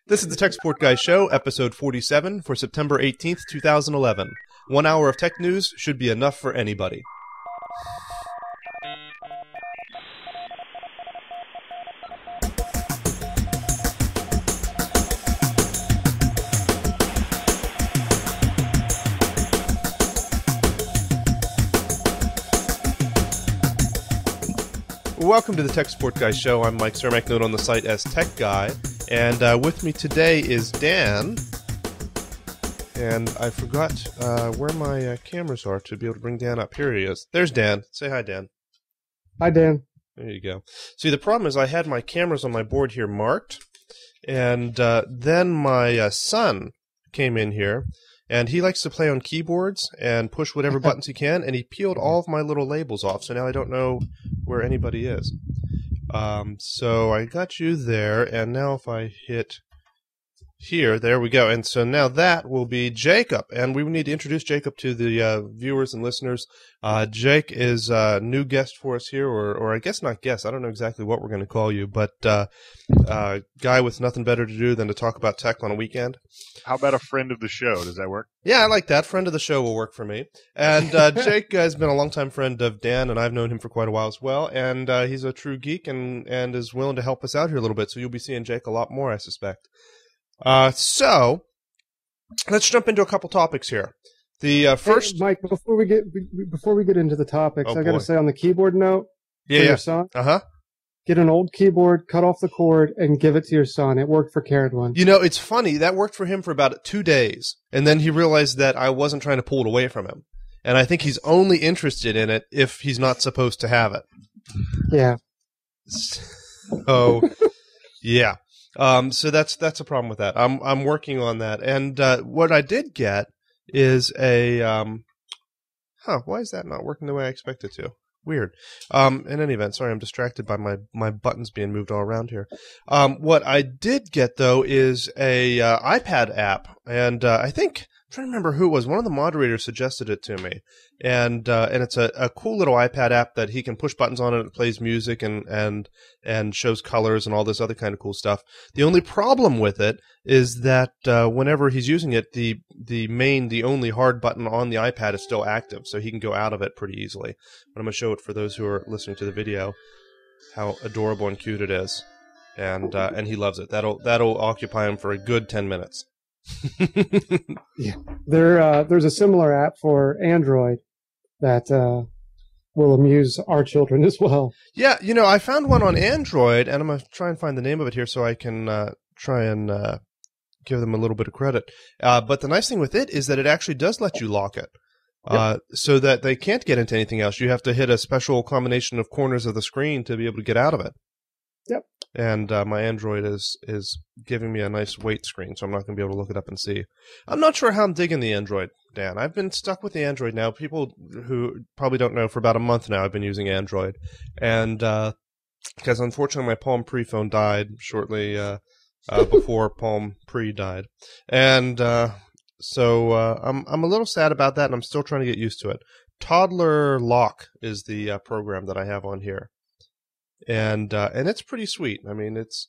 This is the Tech Support Guy Show, episode 47 for September 18th, 2011. 1 hour of tech news should be enough for anybody. Welcome to the Tech Support Guy Show. I'm Mike Cermak, known on the site as Tech Guy. And with me today is Dan. And I forgot where my cameras are to be able to bring Dan up. Here he is. There's Dan. Say hi, Dan. Hi, Dan. There you go. See, the problem is I had my cameras on my board here marked. And then my son came in here. And he likes to play on keyboards and push whatever buttons he can. And he peeled all of my little labels off. So now I don't know where anybody is. So I got you there, and now if I hit here, there we go. And so now that will be Jacob, and we need to introduce Jacob to the viewers and listeners. Jake is a new guest for us here, or I guess not guest. I don't know exactly what we're going to call you, but guy with nothing better to do than to talk about tech on a weekend. How about a friend of the show? Does that work? Yeah, I like that. Friend of the show will work for me. And Jake has been a longtime friend of Dan, and I've known him for quite a while as well. And he's a true geek and is willing to help us out here a little bit. So you'll be seeing Jake a lot more, I suspect. So let's jump into a couple topics here. The first, hey, Mike, before we get into the topics, I got to say on the keyboard note, your son, get an old keyboard, cut off the cord, and give it to your son. It worked for Karen one. You know, it's funny that worked for him for about 2 days, and then he realized that I wasn't trying to pull it away from him, and I think he's only interested in it if he's not supposed to have it. Yeah. So, yeah. So that's a problem with that. I'm working on that. And what I did get is a why is that not working the way I expect it to? Weird. In any event, sorry, I'm distracted by my buttons being moved all around here. What I did get though is a iPad app, and I think I'm trying to remember who it was. One of the moderators suggested it to me, and it's a cool little iPad app that he can push buttons on, and it plays music and shows colors and all this other kind of cool stuff. The only problem with it is that whenever he's using it, the only hard button on the iPad is still active, so he can go out of it pretty easily. But I'm gonna show it for those who are listening to the video how adorable and cute it is, and he loves it. That'll occupy him for a good 10 minutes. Yeah, there's a similar app for Android that will amuse our children as well. Yeah, you know, I found one on Android, and I'm going to try and find the name of it here so I can try and give them a little bit of credit. But the nice thing with it is that it actually does let you lock it. Yep. So that they can't get into anything else. You have to hit a special combination of corners of the screen to be able to get out of it. Yep. And my Android is giving me a nice wait screen, so I'm not going to be able to look it up and see. I'm not sure how I'm digging the Android, Dan. I've been stuck with the Android now. People who probably don't know, for about a month now I've been using Android. And because unfortunately my Palm Pre phone died shortly before Palm Pre died. And so I'm a little sad about that, and I'm still trying to get used to it. Toddler Lock is the program that I have on here. And it's pretty sweet. I mean, it's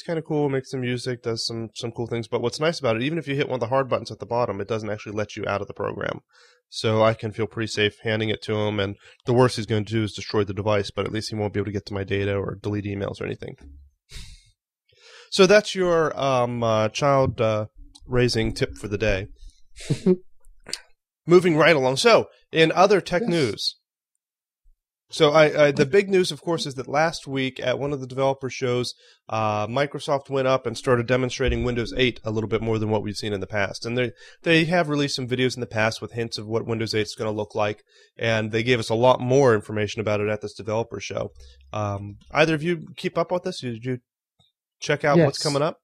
kind of cool. Makes some music, does some cool things. But what's nice about it, even if you hit one of the hard buttons at the bottom, it doesn't actually let you out of the program. So I can feel pretty safe handing it to him. And the worst he's going to do is destroy the device, but at least he won't be able to get to my data or delete emails or anything. So that's your child raising tip for the day. Moving right along. So in other tech news. So the big news, of course, is that last week at one of the developer shows, Microsoft went up and started demonstrating Windows 8 a little bit more than what we've seen in the past. And they have released some videos in the past with hints of what Windows 8 is going to look like, and they gave us a lot more information about it at this developer show. Either of you keep up with this? Did you check out what's coming up?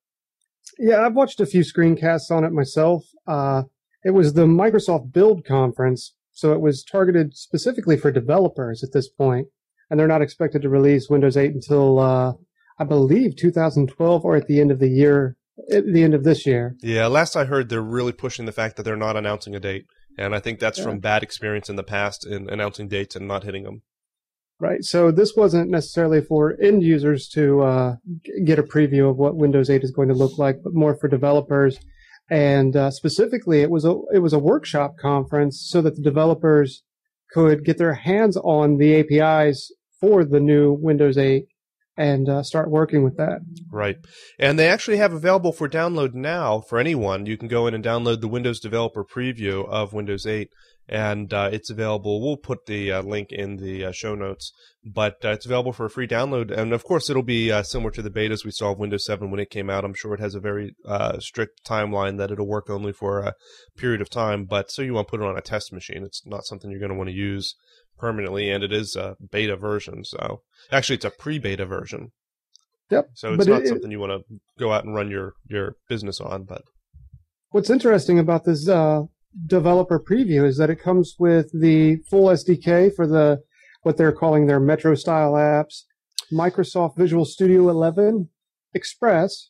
Yeah, I've watched a few screencasts on it myself. It was the Microsoft Build Conference. So it was targeted specifically for developers at this point, and they're not expected to release Windows 8 until, I believe, 2012 or at the end of the year, at the end of this year. Yeah, last I heard, they're really pushing the fact that they're not announcing a date, and I think that's from bad experience in the past in announcing dates and not hitting them. Right. So this wasn't necessarily for end users to get a preview of what Windows 8 is going to look like, but more for developers. And specifically, it was a workshop conference so that the developers could get their hands on the APIs for the new Windows 8 and start working with that. Right. And they actually have available for download now for anyone. You can go in and download the Windows Developer Preview of Windows 8, and it's available. We'll put the link in the show notes, but it's available for a free download. And, of course, it'll be similar to the betas we saw of Windows 7 when it came out. I'm sure it has a very strict timeline that it'll work only for a period of time, but so you want to put it on a test machine. It's not something you're going to want to use permanently, and it is a beta version. So actually, it's a pre-beta version. Yep. So it's not something you want to go out and run your business on. But what's interesting about this developer preview is that it comes with the full SDK for what they're calling their Metro style apps, Microsoft Visual Studio 11 Express,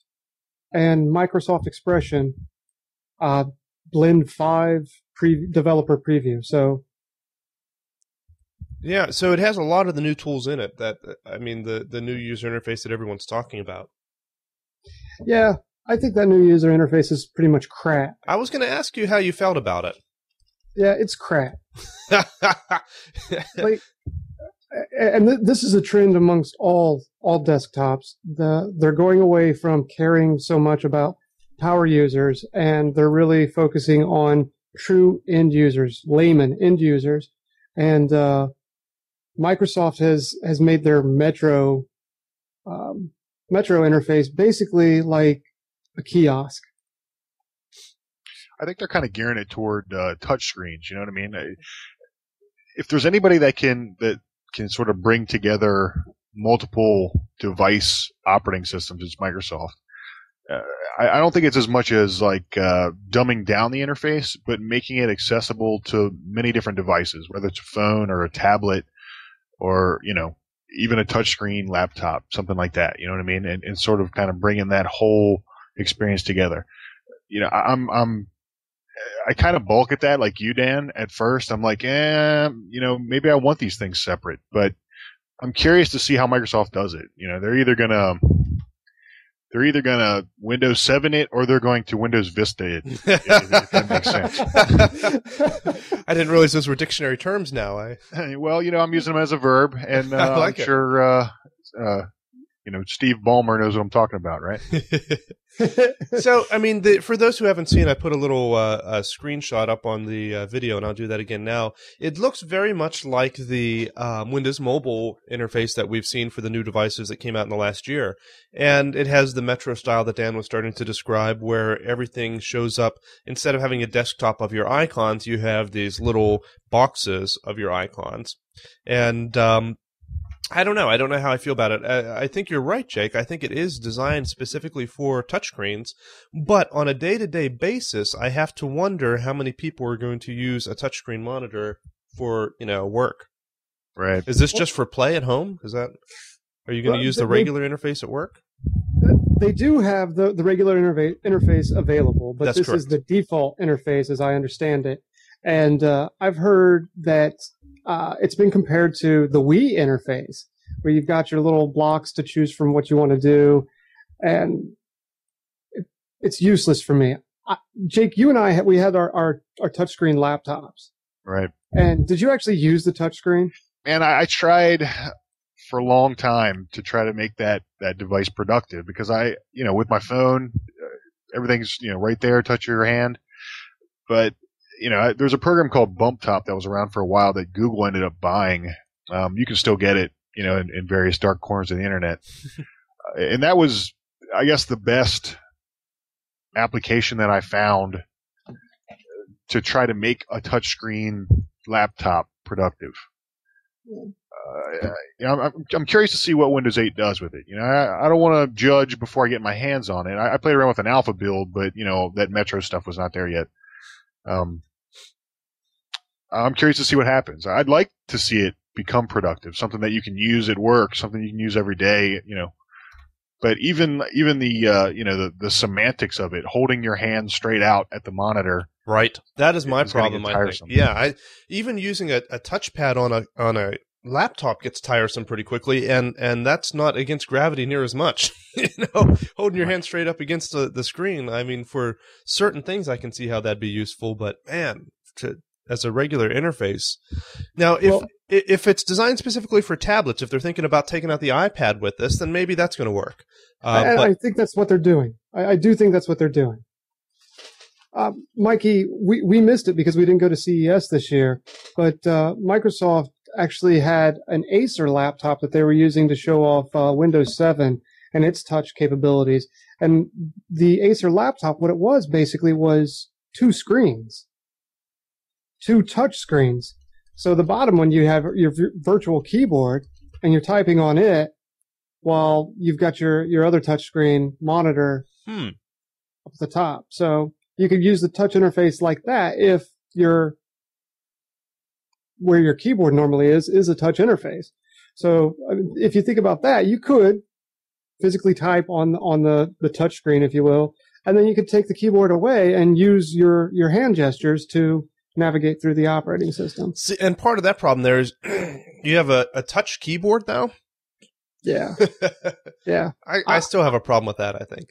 and Microsoft Expression Blend 5 developer preview. So. Yeah, so it has a lot of the new tools in it the new user interface that everyone's talking about. Yeah, I think that new user interface is pretty much crap. I was going to ask you how you felt about it. Yeah, it's crap. This is a trend amongst all desktops. They're going away from caring so much about power users, and they're really focusing on true end users, layman end users, and Microsoft has made their Metro interface basically like a kiosk. I think they're kind of gearing it toward touch screens. You know what I mean? If there's anybody that can sort of bring together multiple device operating systems, it's Microsoft. I don't think it's as much as like dumbing down the interface, but making it accessible to many different devices, whether it's a phone or a tablet, or, even a touchscreen laptop, something like that. You know what I mean? And sort of kind of bringing that whole experience together. I kind of balk at that, like you, Dan. At first, I'm like, maybe I want these things separate. But I'm curious to see how Microsoft does it. They're either gonna Windows 7 it, or they're going to Windows Vista it, if that makes sense. I didn't realize those were dictionary terms now. Well, I'm using them as a verb, and I'm sure Steve Ballmer knows what I'm talking about, right? So, for those who haven't seen, I put a little screenshot up on the video, and I'll do that again now. It looks very much like the Windows Mobile interface that we've seen for the new devices that came out in the last year. And it has the Metro style that Dan was starting to describe, where everything shows up. Instead of having a desktop of your icons, you have these little boxes of your icons. And I don't know. I don't know how I feel about it. I think you're right, Jake. I think it is designed specifically for touchscreens, but on a day-to-day basis, I have to wonder how many people are going to use a touchscreen monitor for, work. Right. Is this just for play at home? Are you going to use the regular interface at work? They do have the regular interface available, but That's this correct. is the default interface as I understand it. And I've heard that it's been compared to the Wii interface, where you've got your little blocks to choose from what you want to do, and it's useless for me. Jake, you and I we had our touchscreen laptops, Right. and did you actually use the touchscreen? And I tried for a long time to try to make that device productive, because with my phone, everything's right there, touch your hand, but there's a program called Bump Top that was around for a while that Google ended up buying. You can still get it, in various dark corners of the internet. And that was, I guess, the best application that I found to try to make a touchscreen laptop productive. I'm curious to see what Windows 8 does with it. I don't want to judge before I get my hands on it. I played around with an alpha build, but that Metro stuff was not there yet. I'm curious to see what happens. I'd like to see it become productive, something that you can use at work, something you can use every day, But even the semantics of it, holding your hand straight out at the monitor, right? That is my problem. I think. Yeah, even using a touchpad on a laptop gets tiresome pretty quickly, and that's not against gravity near as much. Holding your hand straight up against the screen. I mean, for certain things, I can see how that'd be useful, but man, as a regular interface. Now, if it's designed specifically for tablets, if they're thinking about taking out the iPad with this, then maybe that's going to work. I think that's what they're doing. I do think that's what they're doing. Mikey, we missed it because we didn't go to CES this year, but Microsoft actually had an Acer laptop that they were using to show off Windows 7 and its touch capabilities. And the Acer laptop, what it was basically was two screens, two touch screens. So the bottom one, you have your virtual keyboard and you're typing on it while you've got your other touch screen monitor up at the top. So you could use the touch interface like that if where your keyboard normally is a touch interface. So if you think about that, you could physically type on the touch screen, if you will, and then you could take the keyboard away and use your hand gestures to navigate through the operating system. See, and part of that problem there is you have a touch keyboard now. Yeah. Yeah. I still have a problem with that, I think.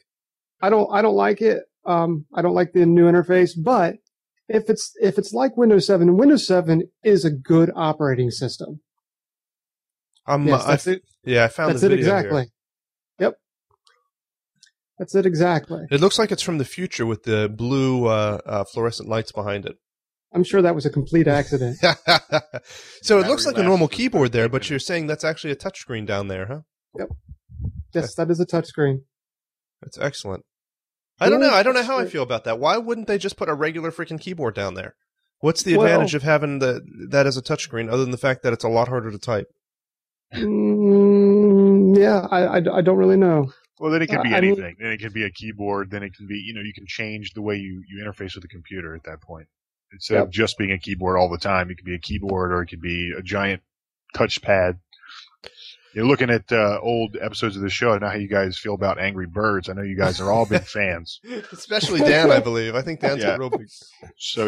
I don't like it. I don't like the new interface, but if it's like Windows 7, and Windows 7 is a good operating system. Yes, that's it. Yeah, I found that's the it video exactly. Here. Yep. That's it exactly. It looks like it's from the future with the blue fluorescent lights behind it. I'm sure that was a complete accident. So it looks like a normal keyboard there, but you're saying that's actually a touchscreen down there, huh? Yep. Yes, that is a touchscreen. That's excellent. I don't know. I don't know how I feel about that. Why wouldn't they just put a regular freaking keyboard down there? What's the advantage of having that as a touchscreen, other than the fact that it's a lot harder to type? Yeah, I don't really know. Well, then it can be anything. Then it can be a keyboard. Then it can be, you can change the way you interface with the computer at that point. Instead of just being a keyboard all the time, it could be a keyboard or it could be a giant touchpad. You're looking at old episodes of the show. I know how you guys feel about Angry Birds. I know you guys are all big fans. Especially Dan, I believe. I think Dan's a real big... So,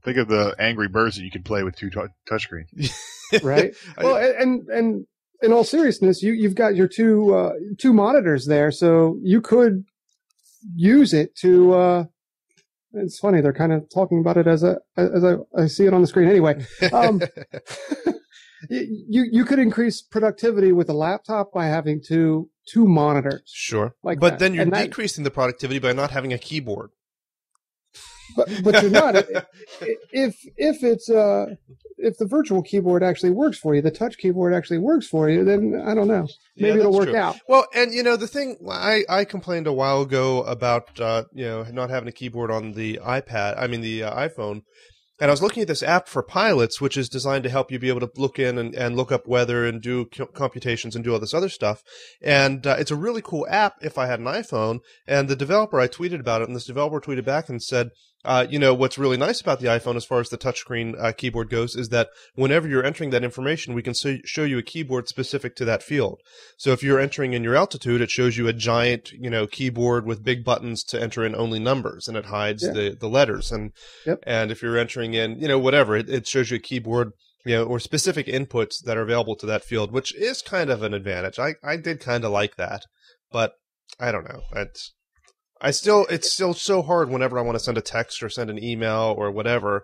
think of the Angry Birds that you can play with two touchscreens. Right? Well, and in all seriousness, you've got your two monitors there, so you could use it to... it's funny, they're kind of talking about it as I see it on the screen. Anyway, you could increase productivity with a laptop by having two monitors. Sure, but then you're decreasing the productivity by not having a keyboard. But you're not. If the virtual keyboard actually works for you, the touch keyboard actually works for you, then I don't know. Maybe it'll work out. Well, and the thing I complained a while ago about not having a keyboard on the iPad. I mean the iPhone. And I was looking at this app for pilots, which is designed to help you be able to look in and look up weather and do computations and do all this other stuff. And it's a really cool app if I had an iPhone. And the developer, I tweeted about it, and this developer tweeted back and said, what's really nice about the iPhone as far as the touchscreen keyboard goes is that whenever you're entering that information, we can show you a keyboard specific to that field. So if you're entering in your altitude, it shows you a giant, keyboard with big buttons to enter in only numbers, and it hides the letters. And and if you're entering in, whatever, it shows you a keyboard, or specific inputs that are available to that field, which is kind of an advantage. I did kind of like that, but I don't know. It's still so hard whenever I want to send a text or send an email or whatever.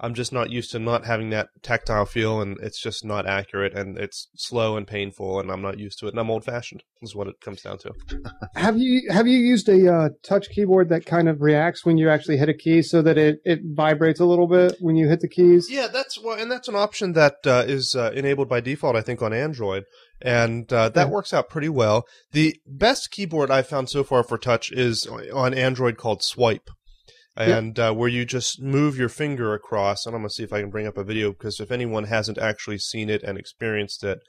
I'm just not used to not having that tactile feel, and it's just not accurate, and it's slow and painful, and I'm not used to it, and I'm old-fashioned is what it comes down to. Have you used a touch keyboard that kind of reacts when you actually hit a key so that it vibrates a little bit when you hit the keys? Yeah, that's an option that is enabled by default, I think, on Android. And that works out pretty well. The best keyboard I've found so far for touch is on Android called Swipe. And where you just move your finger across. And I'm going to see if I can bring up a video, because if anyone hasn't actually seen it and experienced it,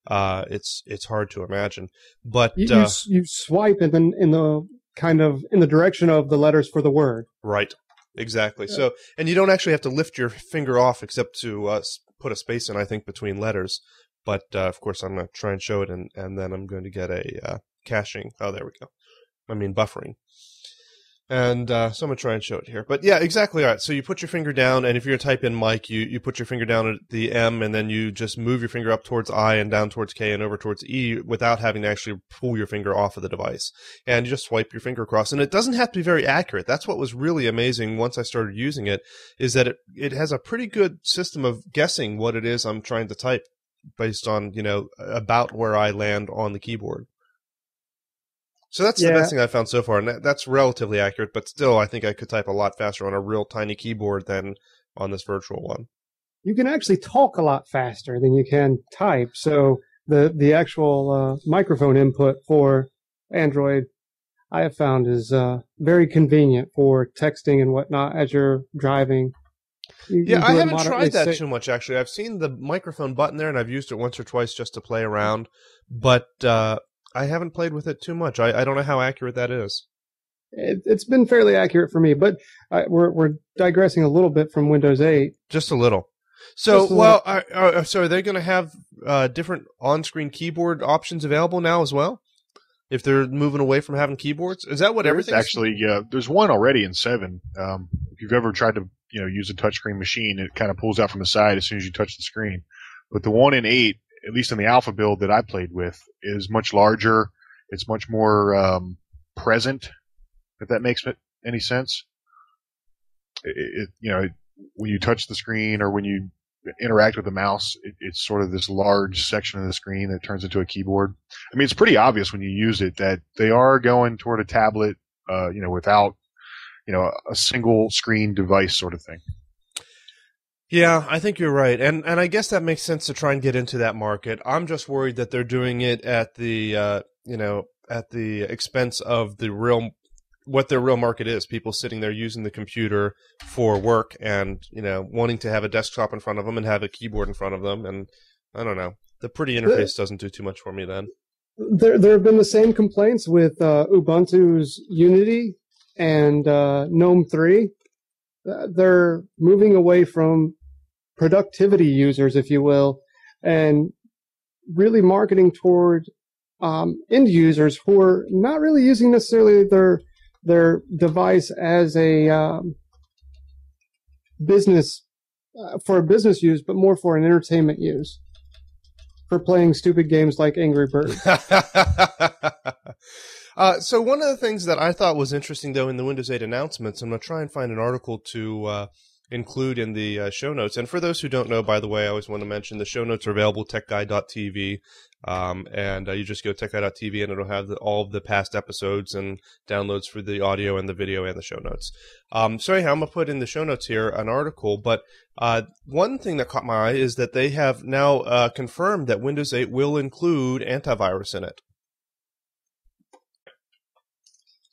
it's hard to imagine. But you swipe in the direction of the letters for the word. Right. Exactly. Yeah. So, and you don't actually have to lift your finger off except to put a space in, I think, between letters. But, of course, I'm going to try and show it, and then I'm going to get a caching. Oh, there we go. I mean, buffering. And so I'm going to try and show it here. But yeah, exactly. All right. So you put your finger down, and if you're going to type in Mike, you put your finger down at the M, and then you just move your finger up towards I and down towards K and over towards E without having to actually pull your finger off of the device. And you just swipe your finger across. And it doesn't have to be very accurate. That's what was really amazing once I started using it, is that it has a pretty good system of guessing what it is I'm trying to type based on, about where I land on the keyboard. So that's the best thing I've found so far, and that's relatively accurate, but still I think I could type a lot faster on a real tiny keyboard than on this virtual one. You can actually talk a lot faster than you can type, so the actual microphone input for Android I have found is very convenient for texting and whatnot as you're driving. I haven't tried that too much, actually. I've seen the microphone button there, and I've used it once or twice just to play around, but I haven't played with it too much. I don't know how accurate that is. It's been fairly accurate for me, but we're digressing a little bit from Windows 8. Just a little. So, so are they going to have different on-screen keyboard options available now as well? If they're moving away from having keyboards, is that what everything's? Actually, there's one already in 7. If you've ever tried to use a touchscreen machine, it kind of pulls out from the side as soon as you touch the screen. But the one in 8, at least in the alpha build that I played with, is much larger. It's much more present, if that makes any sense. When you touch the screen or when you interact with the mouse, it's sort of this large section of the screen that turns into a keyboard. I mean, it's pretty obvious when you use it that they are going toward a tablet, without, a single screen device sort of thing. Yeah, I think you're right, and I guess that makes sense to try and get into that market. I'm just worried that they're doing it at the at the expense of what their real market is. People sitting there using the computer for work and wanting to have a desktop in front of them and have a keyboard in front of them, and I don't know. The pretty interface doesn't do too much for me then. There have been the same complaints with Ubuntu's Unity and GNOME 3. They're moving away from productivity users, if you will, and really marketing toward end users who are not really using necessarily their device as a business for a business use, but more for an entertainment use, for playing stupid games like Angry Birds. So one of the things that I thought was interesting, though, in the Windows 8 announcements, I'm going to try and find an article to include in the show notes. And for those who don't know, by the way, I always want to mention the show notes are available techguide.tv, and you just go techguide.tv and it'll have all of the past episodes and downloads for the audio and the video and the show notes. So anyhow, I'm going to put in the show notes here an article, but one thing that caught my eye is that they have now confirmed that Windows 8 will include antivirus in it.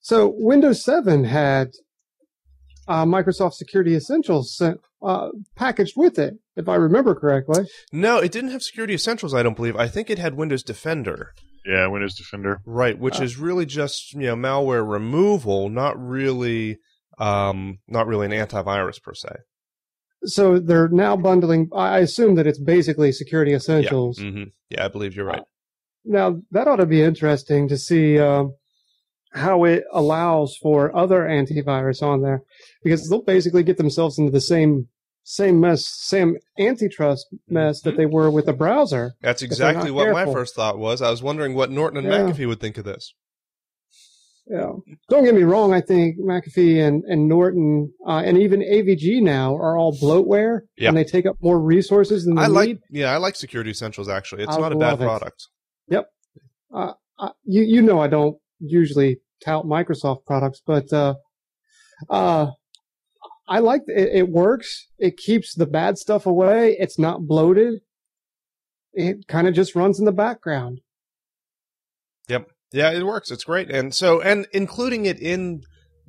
So Windows 7 had Microsoft Security Essentials packaged with it, if I remember correctly. No, it didn't have Security Essentials, I don't believe. I think it had Windows Defender. Yeah, Windows Defender. Right, which is really just malware removal, not really an antivirus per se. So they're now bundling. I assume that it's basically Security Essentials. Yeah, yeah, I believe you're right. Now that ought to be interesting to see. How it allows for other antivirus on there, because they'll basically get themselves into the same mess, same antitrust mess that they were with the browser. That's exactly what my first thought was. I was wondering what Norton and McAfee would think of this. Yeah, don't get me wrong. I think McAfee and Norton and even AVG now are all bloatware, and they take up more resources than they need. Yeah, I like Security Essentials. Actually, it's not a bad product. Yep. I don't usually tout Microsoft products, but I like it. It works. It keeps the bad stuff away. It's not bloated. It kind of just runs in the background. Yep. Yeah, it works. It's great. And including it in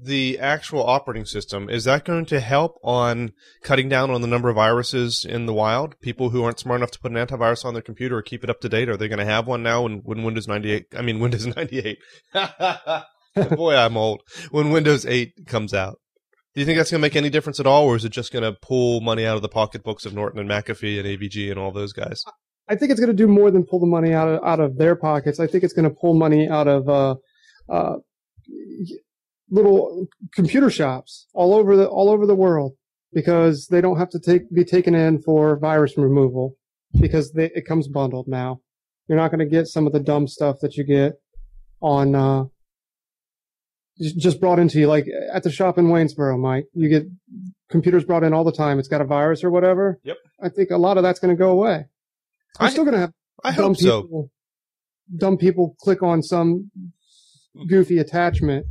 the actual operating system, is that going to help on cutting down on the number of viruses in the wild? People who aren't smart enough to put an antivirus on their computer or keep it up to date, are they going to have one now when Windows 98? I mean, Windows 98. Boy, I'm old. When Windows 8 comes out. Do you think that's going to make any difference at all, or is it just going to pull money out of the pocketbooks of Norton and McAfee and AVG and all those guys? I think it's going to do more than pull the money out of their pockets. I think it's going to pull money out of little computer shops all over the world because they don't have to be taken in for virus removal because it comes bundled now. You're not going to get some of the dumb stuff that you get on just brought into you, like at the shop in Waynesboro, Mike. You get computers brought in all the time. It's got a virus or whatever. Yep. I think a lot of that's going to go away. We're still going to have dumb people click on some goofy attachment.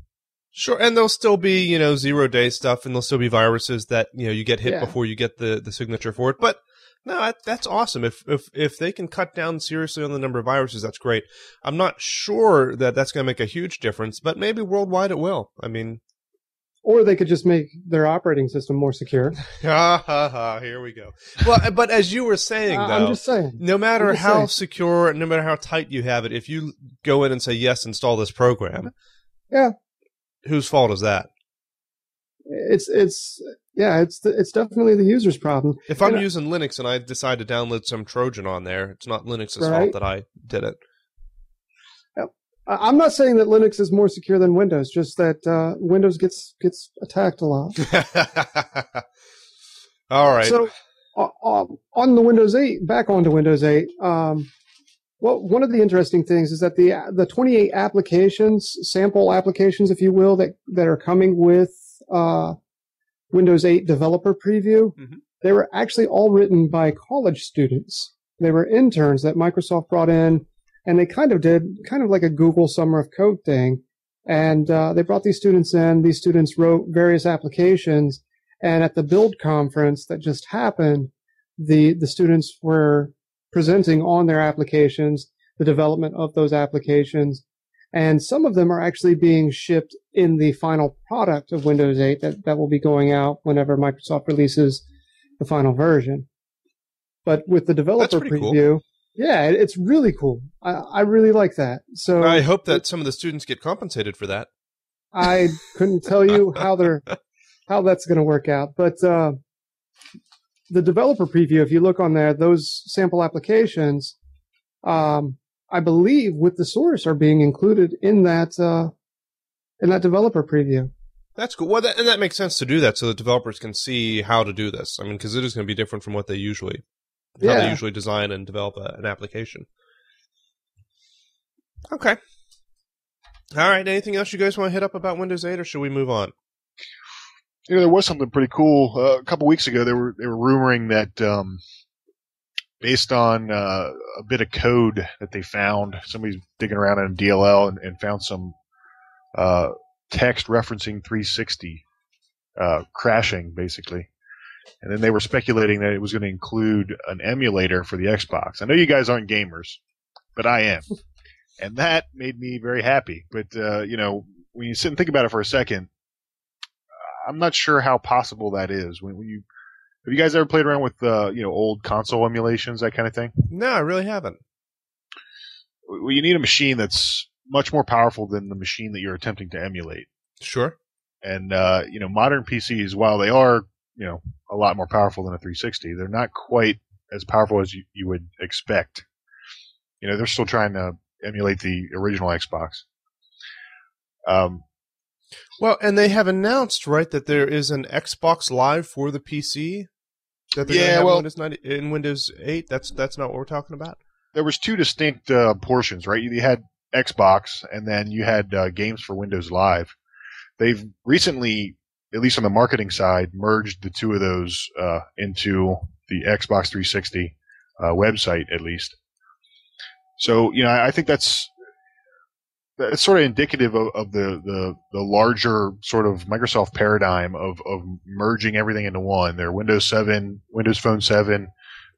Sure, and there'll still be, 0-day stuff, and there'll still be viruses that, you get hit before you get the signature for it. But no, that's awesome. If they can cut down seriously on the number of viruses, that's great. I'm not sure that that's going to make a huge difference, but maybe worldwide it will. I mean, or they could just make their operating system more secure. Here we go. Well, but as you were saying, though, I'm just saying, no matter how secure, no matter how tight you have it, if you go in and say, yes, install this program, whose fault is that? It's definitely the user's problem. If I'm using Linux and I decide to download some Trojan on there, it's not Linux's fault that I did it. I'm not saying that Linux is more secure than Windows, just that Windows gets attacked a lot. All right. So on the Windows 8, back onto Windows 8, one of the interesting things is that the 28 applications, sample applications, if you will, that are coming with Windows 8 developer preview, they were actually all written by college students. They were interns that Microsoft brought in. And they kind of did like a Google Summer of Code thing. And they brought these students in. These students wrote various applications. And at the Build conference that just happened, the students were presenting on their applications, the development of those applications. And some of them are actually being shipped in the final product of Windows 8 that will be going out whenever Microsoft releases the final version. But with the developer preview... Cool. Yeah, it's really cool. I really like that. So I hope that some of the students get compensated for that. I couldn't tell you how that's going to work out, but the developer preview, if you look on there, those sample applications, I believe with the source are being included in that developer preview. That's cool. Well, and that makes sense to do that so the developers can see how to do this. I mean, because it is going to be different from what they usually. How they usually design and develop an application. Okay. All right. Anything else you guys want to hit up about Windows 8, or should we move on? There was something pretty cool. A couple weeks ago, they were rumoring that based on a bit of code that they found, somebody's digging around in a DLL and found some text referencing 360 crashing, basically. And then they were speculating that it was going to include an emulator for the Xbox. I know you guys aren't gamers, but I am. And that made me very happy. But, when you sit and think about it for a second, I'm not sure how possible that is. Have you guys ever played around with, old console emulations, that kind of thing? No, I really haven't. Well, you need a machine that's much more powerful than the machine that you're attempting to emulate. Sure. And, modern PCs, while they are, a lot more powerful than a 360. They're not quite as powerful as you would expect. They're still trying to emulate the original Xbox. Well, and they have announced, right, that there is an Xbox Live for the PC that they're going to have in Windows 8. That's not what we're talking about. There was two distinct portions, right? You had Xbox, and then you had games for Windows Live. They've recently, at least on the marketing side, merged the two of those into the Xbox 360 website, at least. So, I think that's sort of indicative of the larger sort of Microsoft paradigm of merging everything into one. Their Windows 7, Windows Phone 7,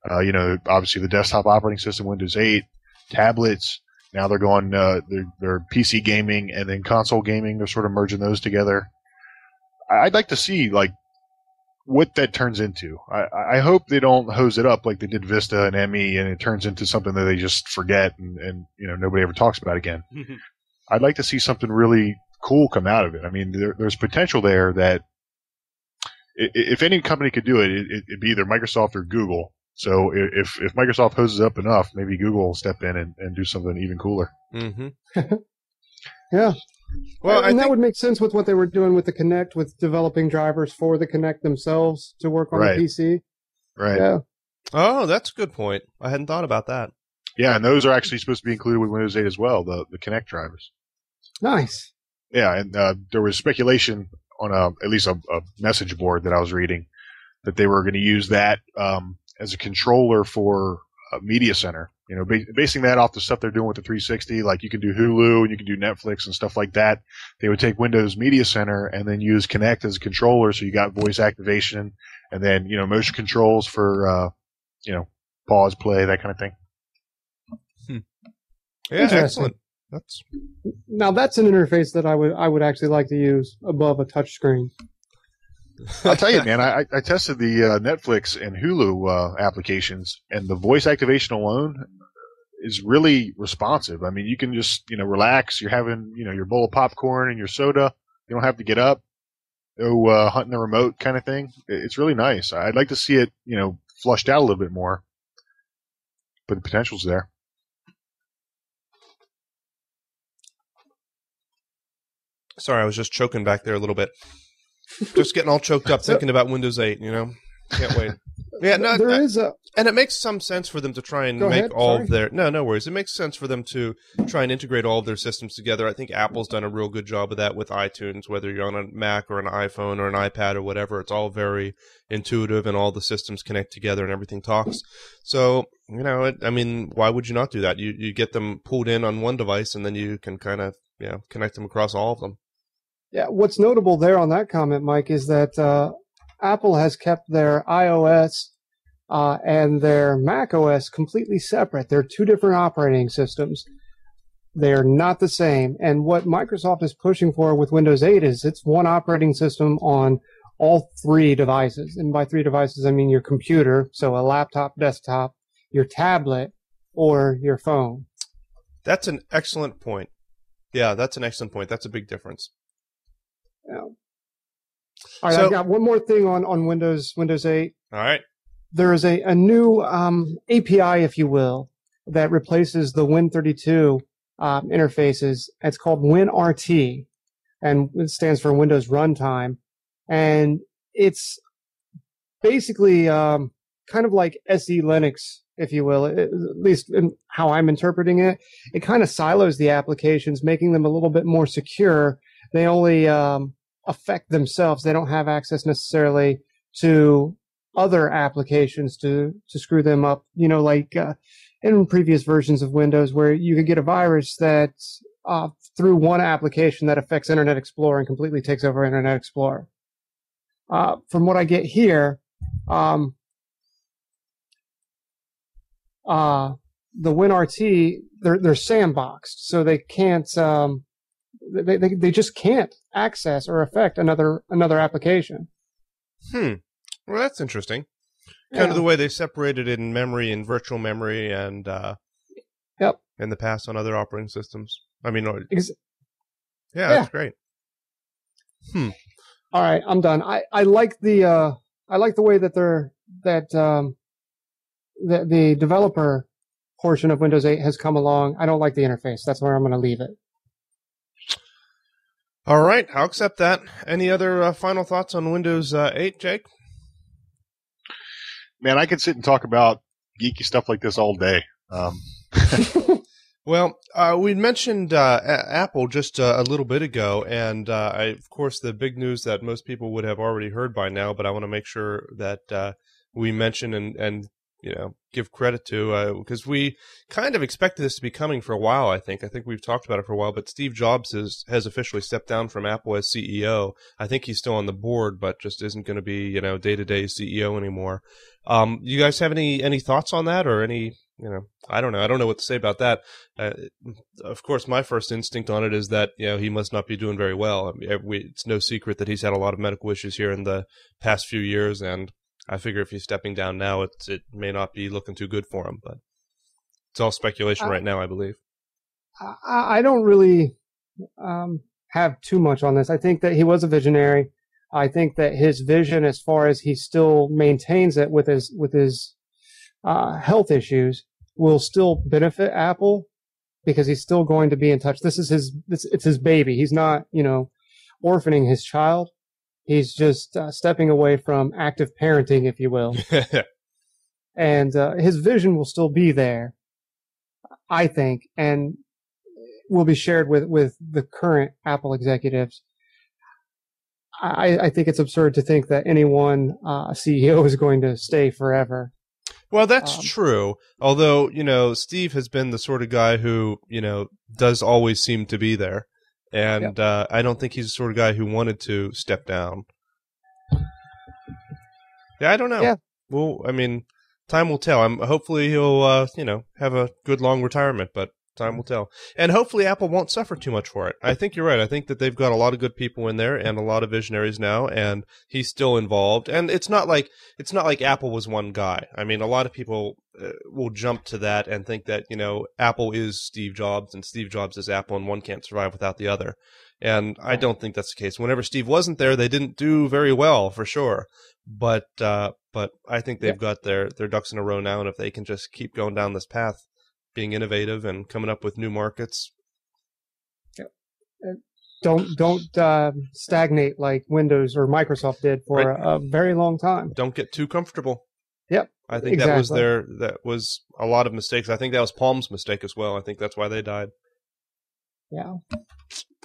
obviously the desktop operating system, Windows 8, tablets. Now they're going, they're PC gaming and then console gaming. They're sort of merging those together. I'd like to see what that turns into. I hope they don't hose it up like they did Vista and ME, and it turns into something that they just forget and nobody ever talks about again. I'd like to see something really cool come out of it. I mean, there's potential there that if any company could do it, it'd be either Microsoft or Google. So if Microsoft hoses up enough, maybe Google will step in and do something even cooler. Mm-hmm. Yeah. Well, and that would make sense with what they were doing with the Kinect, with developing drivers for the Kinect themselves to work on the PC. Right. Yeah. Oh, that's a good point. I hadn't thought about that. Yeah, and those are actually supposed to be included with Windows 8 as well, the Kinect drivers. Nice. Yeah, and there was speculation on at least a message board that I was reading that they were going to use that as a controller for Media Center. You know, basing that off the stuff they're doing with the 360, like you can do Hulu and you can do Netflix and stuff like that. They would take Windows Media Center and then use Kinect as a controller, so you got voice activation and then motion controls for pause, play, that kind of thing. Yeah, excellent. That's an interface that I would actually like to use above a touch screen. I'll tell you, man, I tested the Netflix and Hulu applications, and the voice activation alone is really responsive. I mean, you can just relax. You're having your bowl of popcorn and your soda. You don't have to get up, go hunting the remote kind of thing. It's really nice. I'd like to see it flushed out a little bit more, but the potential's there. Sorry, I was just choking back there a little bit. Just getting all choked up thinking about Windows 8, Can't wait. Yeah, no, and it makes some sense for them to try and of their... No worries. It makes sense for them to try and integrate all of their systems together. I think Apple's done a real good job of that with iTunes, whether you're on a Mac or an iPhone or an iPad or whatever. It's all very intuitive and all the systems connect together and everything talks. So, why would you not do that? You get them pulled in on one device and then you can kind of, connect them across all of them. Yeah, what's notable there on that comment, Mike, is that Apple has kept their iOS and their Mac OS completely separate. They're two different operating systems. They're not the same. And what Microsoft is pushing for with Windows 8 is it's one operating system on all three devices. And by three devices, I mean your computer, so a laptop, desktop, your tablet, or your phone. That's an excellent point. Yeah, that's an excellent point. That's a big difference. Yeah. All right, I've got one more thing on Windows 8. All right. There is a new API, if you will, that replaces the Win32 interfaces. It's called WinRT, and it stands for Windows Runtime. And it's basically kind of like SE Linux, if you will, at least in how I'm interpreting it. It kind of silos the applications, making them a little bit more secure. They only affect themselves. They don't have access necessarily to other applications to screw them up. Like in previous versions of Windows where you could get a virus that through one application that affects Internet Explorer and completely takes over Internet Explorer. From what I get here, the WinRT, they're sandboxed, so they can't they just can't access or affect another application. Well, that's interesting. Kind of the way they separated it in memory and virtual memory and in the past on other operating systems. I mean, that's great. All right, I'm done. I like the way that the developer portion of Windows 8 has come along. I don't like the interface. That's where I'm going to leave it. All right, I'll accept that. Any other final thoughts on Windows 8, Jake? Man, I could sit and talk about geeky stuff like this all day. Well, we mentioned Apple just a little bit ago, and of course, the big news that most people would have already heard by now, but I want to make sure that we mention and give credit to, because we kind of expected this to be coming for a while, I think. I think we've talked about it for a while, but Steve Jobs has officially stepped down from Apple as CEO. I think he's still on the board, but just isn't going to be, day-to-day CEO anymore. You guys have any thoughts on that, or any, I don't know. I don't know what to say about that. Of course, my first instinct on it is that, he must not be doing very well. I mean, it's no secret that he's had a lot of medical issues here in the past few years, and I figure if he's stepping down now, it may not be looking too good for him, but it's all speculation right now, I believe. I don't really have too much on this. I think that he was a visionary. I think that his vision, as far as he still maintains it with his health issues, will still benefit Apple. because he's still going to be in touch. This is it's his baby. He's not, orphaning his child. He's just stepping away from active parenting, if you will. And his vision will still be there, I think, and will be shared with the current Apple executives. I think it's absurd to think that any one CEO is going to stay forever. Well, that's true. Although, Steve has been the sort of guy who, does always seem to be there. And I don't think he's the sort of guy who wanted to step down. Yeah, I don't know. Yeah. Well, I mean, time will tell. Hopefully he'll, have a good long retirement, but time will tell. And hopefully Apple won't suffer too much for it. I think you're right. I think that they've got a lot of good people in there and a lot of visionaries now, and he's still involved. And it's not like Apple was one guy. I mean, a lot of people will jump to that and think that, Apple is Steve Jobs and Steve Jobs is Apple, and one can't survive without the other. And I don't think that's the case. Whenever Steve wasn't there, they didn't do very well, for sure. But I think they've got their ducks in a row now, and if they can just keep going down this path, being innovative and coming up with new markets. Don't stagnate like Windows or Microsoft did for a very long time. Don't get too comfortable. Yep. I think exactly. That was a lot of mistakes. I think that was Palm's mistake as well. I think that's why they died. Yeah.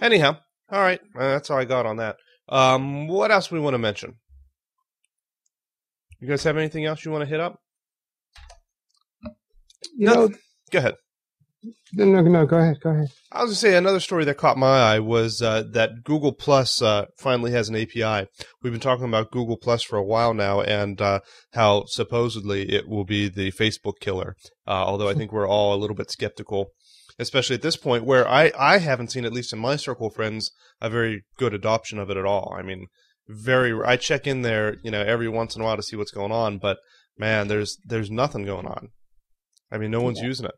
Anyhow, all right. That's all I got on that. What else we want to mention? You guys have anything else you want to hit up? Go ahead. No, go ahead. I was going to say another story that caught my eye was that Google Plus finally has an API. We've been talking about Google Plus for a while now, and how supposedly it will be the Facebook killer, although I think we're all a little bit skeptical, especially at this point where I haven't seen, at least in my circle of friends, a very good adoption of it at all. I mean, I check in there, every once in a while to see what's going on, but man, there's nothing going on. I mean, no one's using it.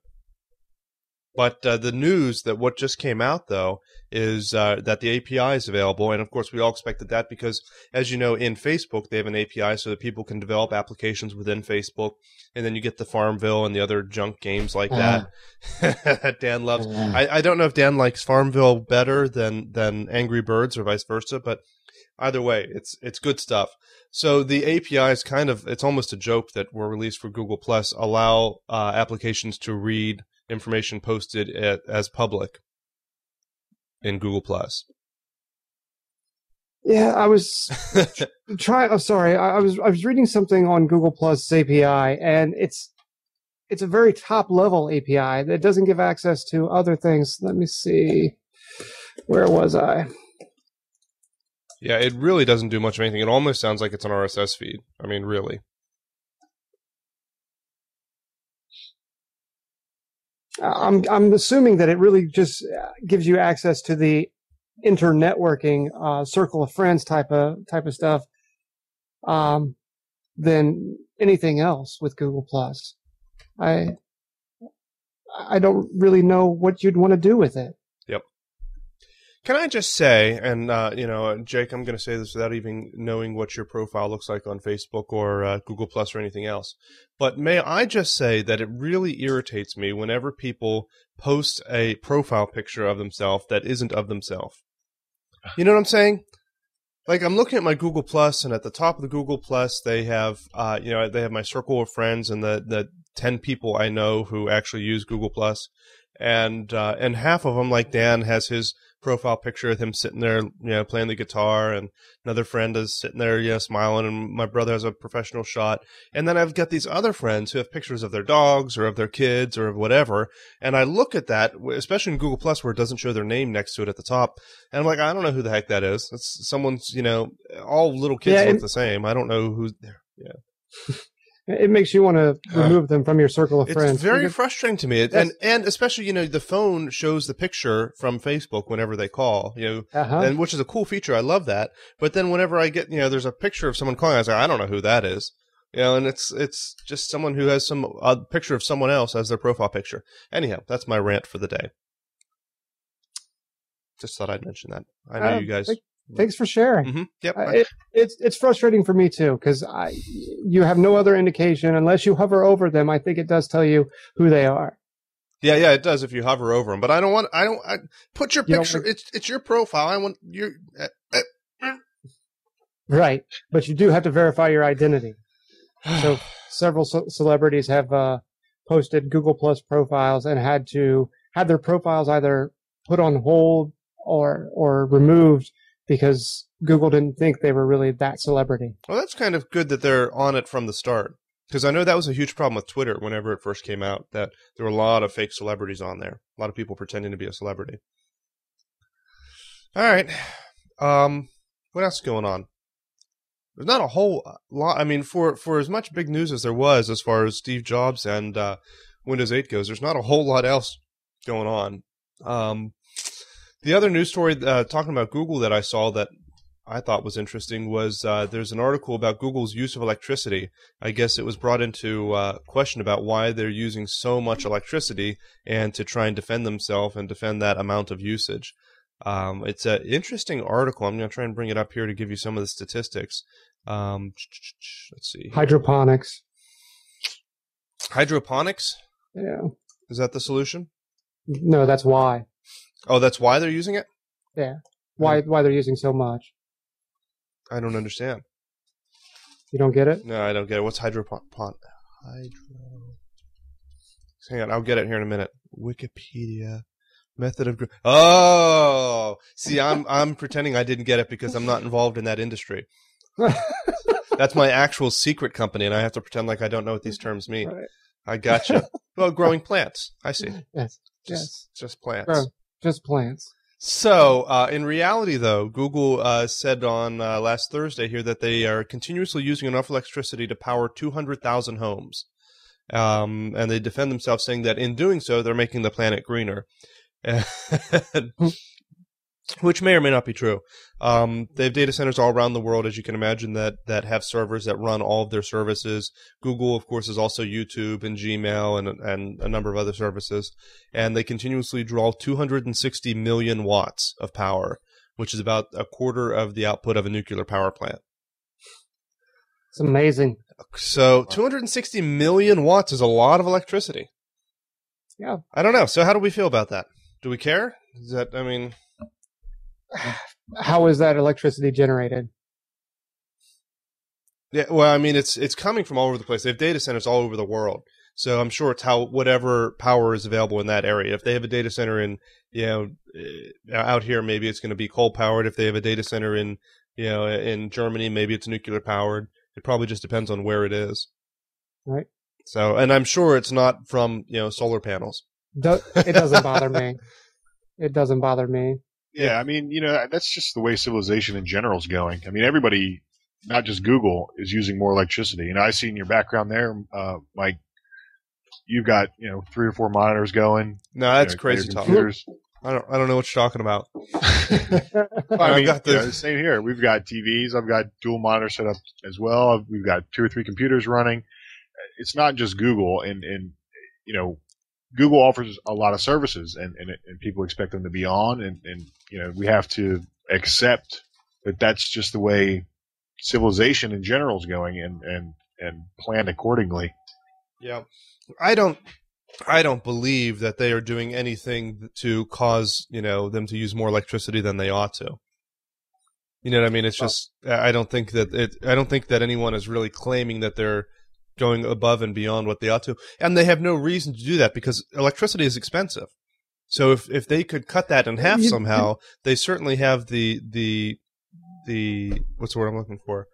But the news that what just came out, though, is that the API is available. And, of course, we all expected that because, as you know, in Facebook, they have an API so that people can develop applications within Facebook. And then you get the Farmville and the other junk games like that that Dan loves. I don't know if Dan likes Farmville better than Angry Birds or vice versa, but either way, it's good stuff. So the API is it's almost a joke that were released for Google Plus, allow applications to read information posted as public in Google Plus. Yeah, I was sorry, I was reading something on Google Plus API, and it's a very top level API that doesn't give access to other things. Let me see, where was I? Yeah, it really doesn't do much of anything. It almost sounds like it's an RSS feed. I mean, really. I'm assuming that it really just gives you access to the internetworking circle of friends type of stuff than anything else with Google Plus. I don't really know what you'd want to do with it. Yep. Can I just say, and Jake, I'm going to say this without even knowing what your profile looks like on Facebook or Google Plus or anything else, but may I just say that it really irritates me whenever people post a profile picture of themselves that isn't of themselves. You know what I'm saying? Like, I'm looking at my Google Plus, and at the top of the Google Plus, they have, they have my circle of friends and the 10 people I know who actually use Google Plus, and half of them, like Dan, has his profile picture of him sitting there, playing the guitar, and another friend is sitting there, smiling, and my brother has a professional shot. And then I've got these other friends who have pictures of their dogs or of their kids or of whatever, and I look at that, especially in Google Plus where it doesn't show their name next to it at the top, and I'm like, I don't know who the heck that is. It's someone's, all little kids look the same. I don't know who's there. Yeah. It makes you want to remove them from your circle of friends. It's very frustrating to me. And especially, the phone shows the picture from Facebook whenever they call, and which is a cool feature. I love that. But then whenever I get, there's a picture of someone calling, I say, I don't know who that is. And it's just someone who has some picture of someone else as their profile picture. Anyhow, that's my rant for the day. Just thought I'd mention that. I know you guys. Thanks for sharing. Mm-hmm. Yep. It's frustrating for me too, because you have no other indication unless you hover over them. I think it does tell you who they are. Yeah, it does if you hover over them. But I don't put your You don't picture. wanna- It's your profile. I want your. Right, but you do have to verify your identity. So several celebrities have posted Google Plus profiles and had to have their profiles either put on hold or removed because Google didn't think they were really that celebrity. Well, that's kind of good that they're on it from the start. Because I know that was a huge problem with Twitter whenever it first came out, that there were a lot of fake celebrities on there. A lot of people pretending to be a celebrity. All right. What else is going on? There's not a whole lot. I mean, for as much big news as there was as far as Steve Jobs and Windows 8 goes, there's not a whole lot else going on. The other news story talking about Google that I saw that I thought was interesting was there's an article about Google's use of electricity. I guess it was brought into question about why they're using so much electricity and to try and defend themselves and defend that amount of usage. It's an interesting article. I'm going to try and bring it up here to give you some of the statistics. Let's see. Hydroponics. Hydroponics? Yeah. Is that the solution? No, that's why. Oh, that's why they're using it? Yeah. Why they're using so much. I don't understand. You don't get it? No, I don't get it. What's hydro? Hang on, I'll get it here in a minute. Wikipedia. Method of... Oh! See, I'm pretending I didn't get it because I'm not involved in that industry. That's my actual secret company, and I have to pretend like I don't know what these terms mean. Right. I gotcha. Well, growing plants. I see. Yes. Just plants. Grow. Just plants. So, in reality, though, Google said on last Thursday here that they are continuously using enough electricity to power 200,000 homes. And they defend themselves saying that in doing so, they're making the planet greener. Which may or may not be true. They have data centers all around the world, as you can imagine, that have servers that run all of their services. Google, of course, is also YouTube and Gmail and a number of other services. And they continuously draw 260 million watts of power, which is about a quarter of the output of a nuclear power plant. It's amazing. So 260 million watts is a lot of electricity. Yeah. I don't know. So how do we feel about that? Do we care? Is that, I mean... How is that electricity generated? Yeah, well, I mean, it's coming from all over the place. They have data centers all over the world, so I'm sure it's how whatever power is available in that area. If they have a data center in, out here, maybe it's going to be coal powered. If they have a data center in, in Germany, maybe it's nuclear powered. It probably just depends on where it is. Right. So, and I'm sure it's not from solar panels. It doesn't bother me. It doesn't bother me. Yeah, I mean, that's just the way civilization in general is going. I mean, everybody, not just Google, is using more electricity. I see in your background there, Mike, you've got 3 or 4 monitors going. No, that's crazy talk. I don't know what you're talking about. I mean, same here. We've got TVs. I've got dual monitors set up as well. We've got 2 or 3 computers running. It's not just Google, and Google offers a lot of services, and people expect them to be on, and we have to accept that that's just the way civilization in general is going, and plan accordingly. Yeah, I don't believe that they are doing anything to cause them to use more electricity than they ought to. You know what I mean? It's just I don't think that anyone is really claiming that they're going above and beyond what they ought to, and they have no reason to do that because electricity is expensive. So if they could cut that in half somehow, they certainly have the what's the word I'm looking for?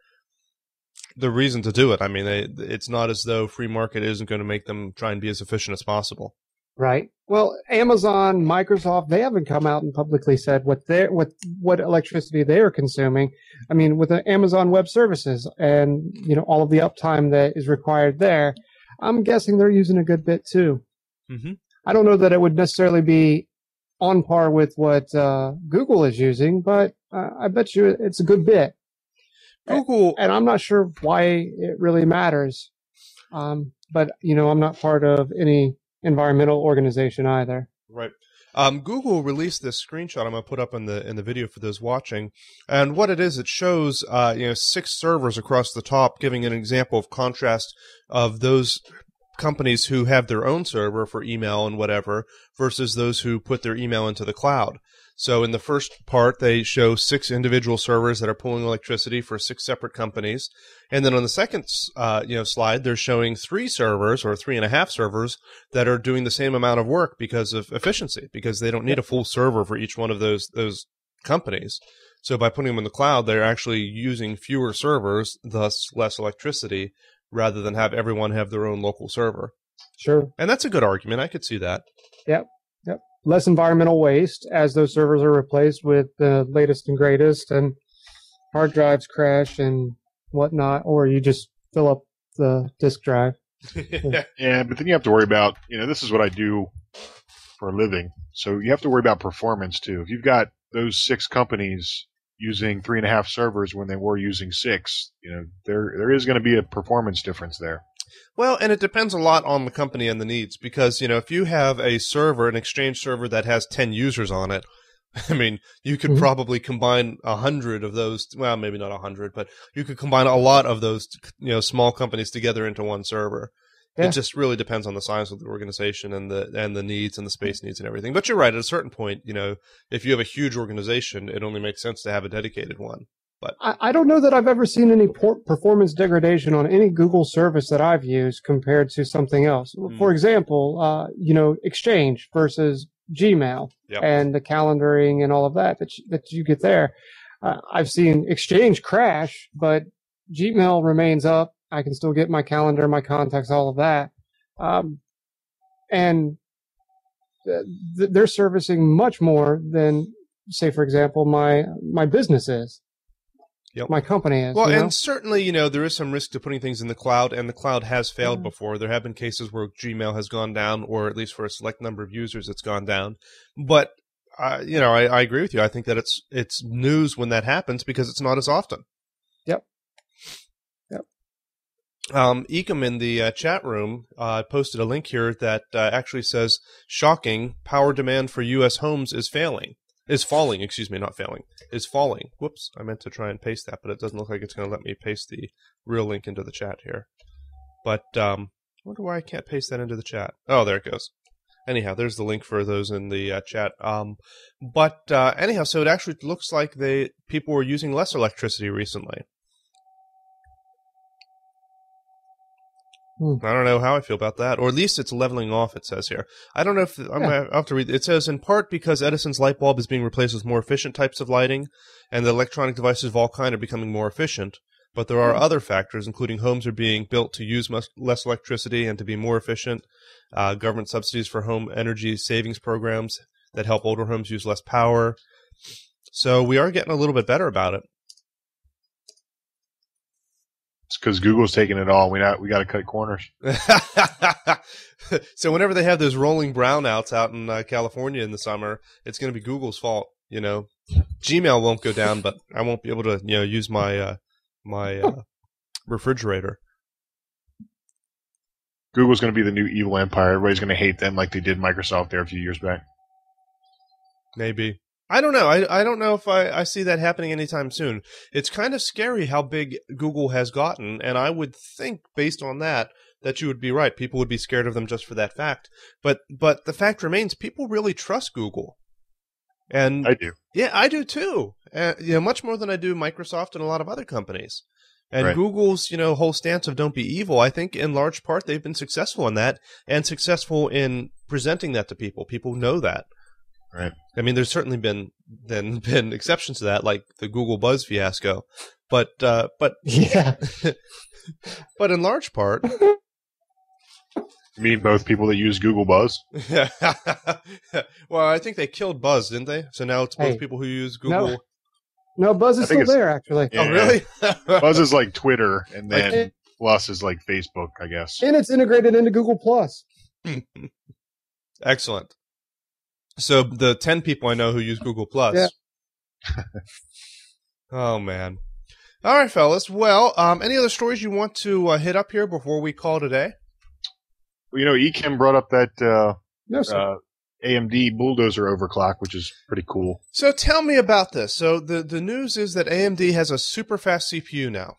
The reason to do it. I mean, it's not as though free market isn't going to make them try and be as efficient as possible. Right. Well, Amazon, Microsoft, they haven't come out and publicly said what electricity they are consuming. I mean, with the Amazon Web Services and all of the uptime that is required there, I'm guessing they're using a good bit too. Mm-hmm. I don't know that it would necessarily be on par with what Google is using, but I bet you it's a good bit. Google, and I'm not sure why it really matters. But I'm not part of any environmental organization either. Right. Google released this screenshot I'm going to put up in the video for those watching. And what it is, it shows 6 servers across the top, giving an example of contrast of those companies who have their own server for email and whatever versus those who put their email into the cloud. So in the first part, they show 6 individual servers that are pulling electricity for 6 separate companies. And then on the second slide, they're showing 3 servers or 3.5 servers that are doing the same amount of work because of efficiency, because they don't need a full server for each one of those companies. So by putting them in the cloud, they're actually using fewer servers, thus less electricity, rather than have everyone have their own local server. Sure. And that's a good argument. I could see that. Yep. Less environmental waste as those servers are replaced with the latest and greatest, and hard drives crash and whatnot, or you just fill up the disk drive. Yeah, but then you have to worry about, this is what I do for a living. So you have to worry about performance too. If you've got those 6 companies using 3.5 servers when they were using 6, there is going to be a performance difference there. Well, and it depends a lot on the company and the needs, because, if you have a server, an Exchange server that has 10 users on it, I mean, you could probably combine 100 of those, well, maybe not 100, but you could combine a lot of those, small companies together into one server. Yeah. It just really depends on the size of the organization and the needs and the space needs and everything. But you're right, at a certain point, if you have a huge organization, it only makes sense to have a dedicated one. But I don't know that I've ever seen any performance degradation on any Google service that I've used compared to something else. For example, Exchange versus Gmail and the calendaring and all of that you get there. I've seen Exchange crash, but Gmail remains up. I can still get my calendar, my contacts, all of that. And they're servicing much more than, say, for example, my business is. Yep. My company is. Well, and certainly, there is some risk to putting things in the cloud, and the cloud has failed before. There have been cases where Gmail has gone down, or at least for a select number of users, it's gone down. But, I agree with you. I think that it's news when that happens because it's not as often. Yep. Ecom in the chat room posted a link here that actually says, shocking, power demand for U.S. homes is falling. Whoops, I meant to try and paste that, but it doesn't look like it's going to let me paste the real link into the chat here. But I wonder why I can't paste that into the chat. Oh, there it goes. Anyhow, there's the link for those in the chat. Anyhow, so it actually looks like people were using less electricity recently. I don't know how I feel about that, or at least it's leveling off, it says here. I don't know if I'm going to have to read. It says, in part because Edison's light bulb is being replaced with more efficient types of lighting, and the electronic devices of all kind are becoming more efficient. But there are other factors, including homes are being built to use less electricity and to be more efficient, government subsidies for home energy savings programs that help older homes use less power. So we are getting a little bit better about it. It's because Google's taking it all. We got to cut corners. So whenever they have those rolling brownouts out in California in the summer, it's going to be Google's fault. Gmail won't go down, but I won't be able to use my refrigerator. Google's going to be the new evil empire. Everybody's going to hate them like they did Microsoft there a few years back. Maybe. I don't know. I don't know if I see that happening anytime soon. It's kind of scary how big Google has gotten, and I would think, based on that you would be right. People would be scared of them just for that fact. But the fact remains, people really trust Google. And I do. Yeah, I do too. Much more than I do Microsoft and a lot of other companies. And right. Google's, whole stance of don't be evil, I think in large part they've been successful in that, and successful in presenting that to people. People know that. Right. I mean, there's certainly been exceptions to that, like the Google Buzz fiasco, but yeah. But in large part, you mean both people that use Google Buzz? Well, I think they killed Buzz, didn't they? So now it's both people who use Google. No, Buzz is still there, actually. Yeah. Oh, really? Buzz is like Twitter, and then Plus is like Facebook, I guess. And it's integrated into Google Plus. Excellent. So the 10 people I know who use Google Plus. Yeah. Oh, man. All right, fellas. Well, any other stories you want to hit up here before we call today? Well, Ekim brought up that no, sir. AMD bulldozer overclock, which is pretty cool. So tell me about this. So the news is that AMD has a super fast CPU now.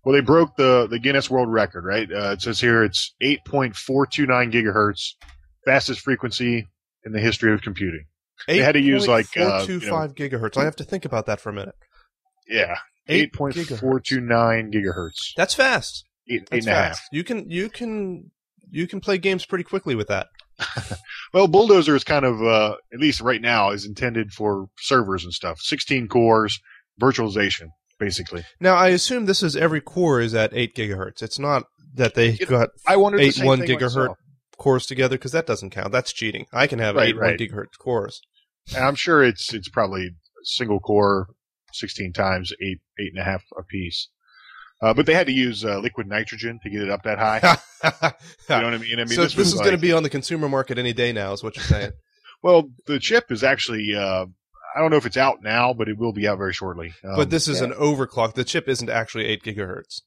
Well, they broke the Guinness World Record, right? It says here it's 8.429 gigahertz, fastest frequency in the history of computing. They had to use like 425 gigahertz. I have to think about that for a minute. Yeah, 8.429 gigahertz. That's fast. Eight and a half. You can play games pretty quickly with that. Well, Bulldozer is kind of at least right now is intended for servers and stuff. 16 cores, virtualization, basically. Now, I assume this is every core is at 8 gigahertz. It's not that they got I 8 1 gigahertz myself. Cores together, because that doesn't count. That's cheating. I can have 1 gigahertz cores. And I'm sure it's probably single core, 16 times 8.5 a piece. But they had to use liquid nitrogen to get it up that high. You know what I mean? So this is going to be on the consumer market any day now, is what you're saying. Well, the chip is actually, I don't know if it's out now, but it will be out very shortly. But this is an overclock. The chip isn't actually 8 gigahertz.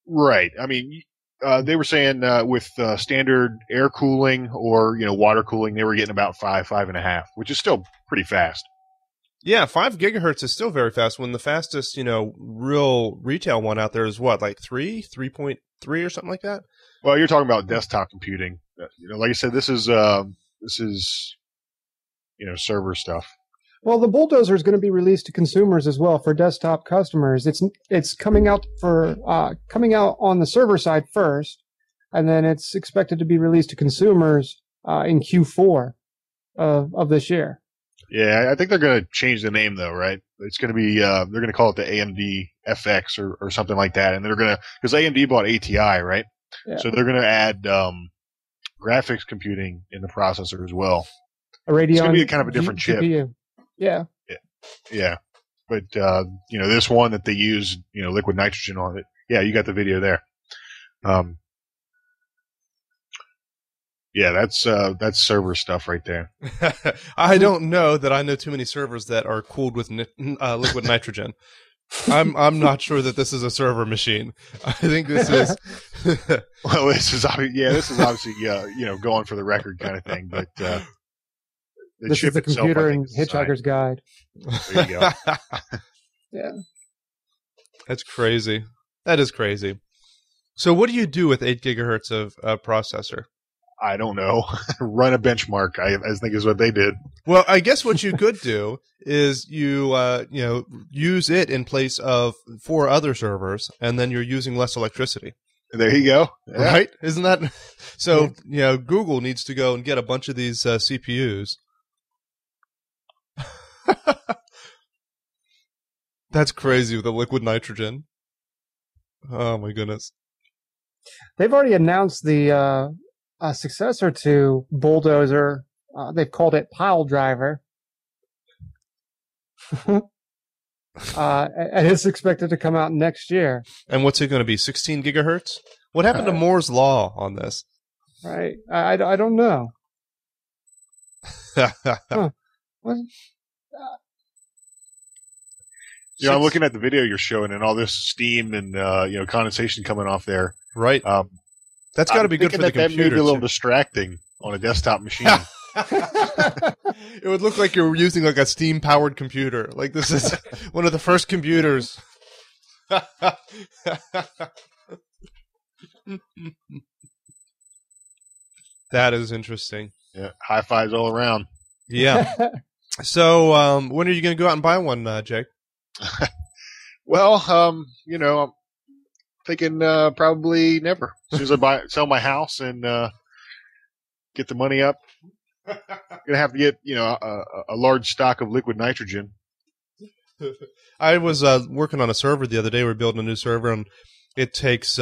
Right. I mean, they were saying with standard air cooling or water cooling, they were getting about 5.5, which is still pretty fast. Yeah, 5 gigahertz is still very fast. When the fastest, real retail one out there is what, like 3.3 or something like that? Well, you're talking about desktop computing. Like I said, this is server stuff. Well, the Bulldozer is going to be released to consumers as well for desktop customers. It's coming out on the server side first, and then it's expected to be released to consumers in Q4 of this year. Yeah, I think they're going to change the name though, right? It's going to be they're going to call it the AMD FX or something like that, and they're going to, because AMD bought ATI, right? Yeah. So they're going to add graphics computing in the processor as well. A Radeon, it's going to be kind of a different chip. GPU. Yeah. Yeah. But this one that they use, liquid nitrogen on it. Yeah, you got the video there. Yeah, that's server stuff right there. I don't know that I know too many servers that are cooled with liquid nitrogen. I'm not sure that this is a server machine. I think this is. Well, this is obviously going for the record kind of thing, but this is the computer in Hitchhiker's Guide. There you go. Yeah, that's crazy. That is crazy. So, what do you do with 8 gigahertz of processor? I don't know. Run a benchmark, I think is what they did. Well, I guess what you could do is you use it in place of 4 other servers, and then you're using less electricity. There you go. Yeah. Right? Isn't that so? Google needs to go and get a bunch of these CPUs. That's crazy with the liquid nitrogen. Oh my goodness! They've already announced the successor to Bulldozer. They've called it Pile Driver. And it's expected to come out next year. And what's it going to be? 16 gigahertz? What happened to Moore's Law on this? Right. I don't know. Huh. What? I'm looking at the video you're showing and all this steam and condensation coming off there. Right. That's got to be good for the computer. That may be a little distracting on a desktop machine. It would look like you're using like a steam-powered computer. Like this is one of the first computers. That is interesting. Yeah, high fives all around. Yeah. So, when are you going to go out and buy one, Jake? Well, I'm thinking probably never. As soon as I sell my house and get the money up, I'm gonna have to get a large stock of liquid nitrogen. I was working on a server the other day. We're building a new server, and it takes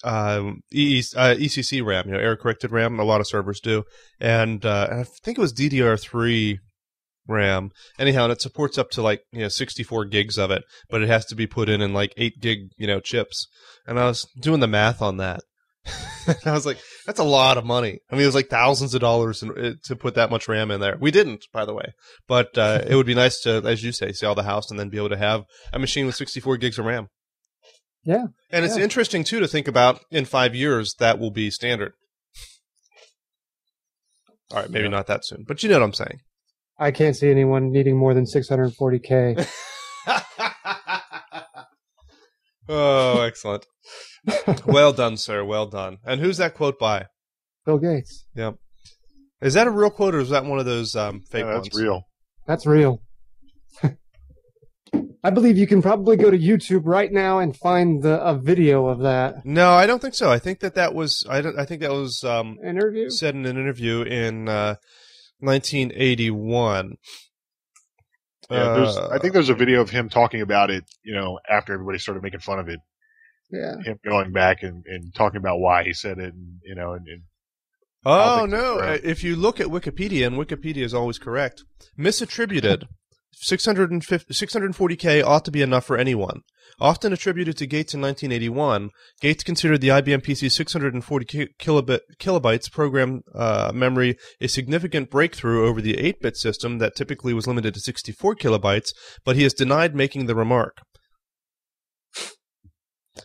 ECC RAM, error corrected RAM. A lot of servers do, and I think it was DDR3 RAM. Anyhow, and it supports up to 64 gigs of it, but it has to be put in like 8 gig chips. And I was doing the math on that. And I was like, that's a lot of money. I mean, it was like thousands of dollars to put that much RAM in there. We didn't, by the way, but it would be nice to, as you say, sell the house and then be able to have a machine with 64 gigs of RAM. Yeah. And it's interesting too to think about in 5 years that will be standard. All right, maybe not that soon, but you know what I'm saying. I can't see anyone needing more than 640K. Oh, excellent. Well done, sir. Well done. And who's that quote by? Bill Gates. Yep. Is that a real quote, or is that one of those fake ones? That's real. That's real. I believe you can probably go to YouTube right now and find a video of that No, I don't think so. I think that was. I think that was interview. said in an interview in 1981. Yeah, I think there's a video of him talking about it, after everybody started making fun of it. Yeah. Him going back and talking about why he said it, and Oh, no. If you look at Wikipedia, and Wikipedia is always correct, misattributed, 640K ought to be enough for anyone. Often attributed to Gates in 1981, Gates considered the IBM PC's 640 kilobytes program memory a significant breakthrough over the 8-bit system that typically was limited to 64 kilobytes, but he has denied making the remark.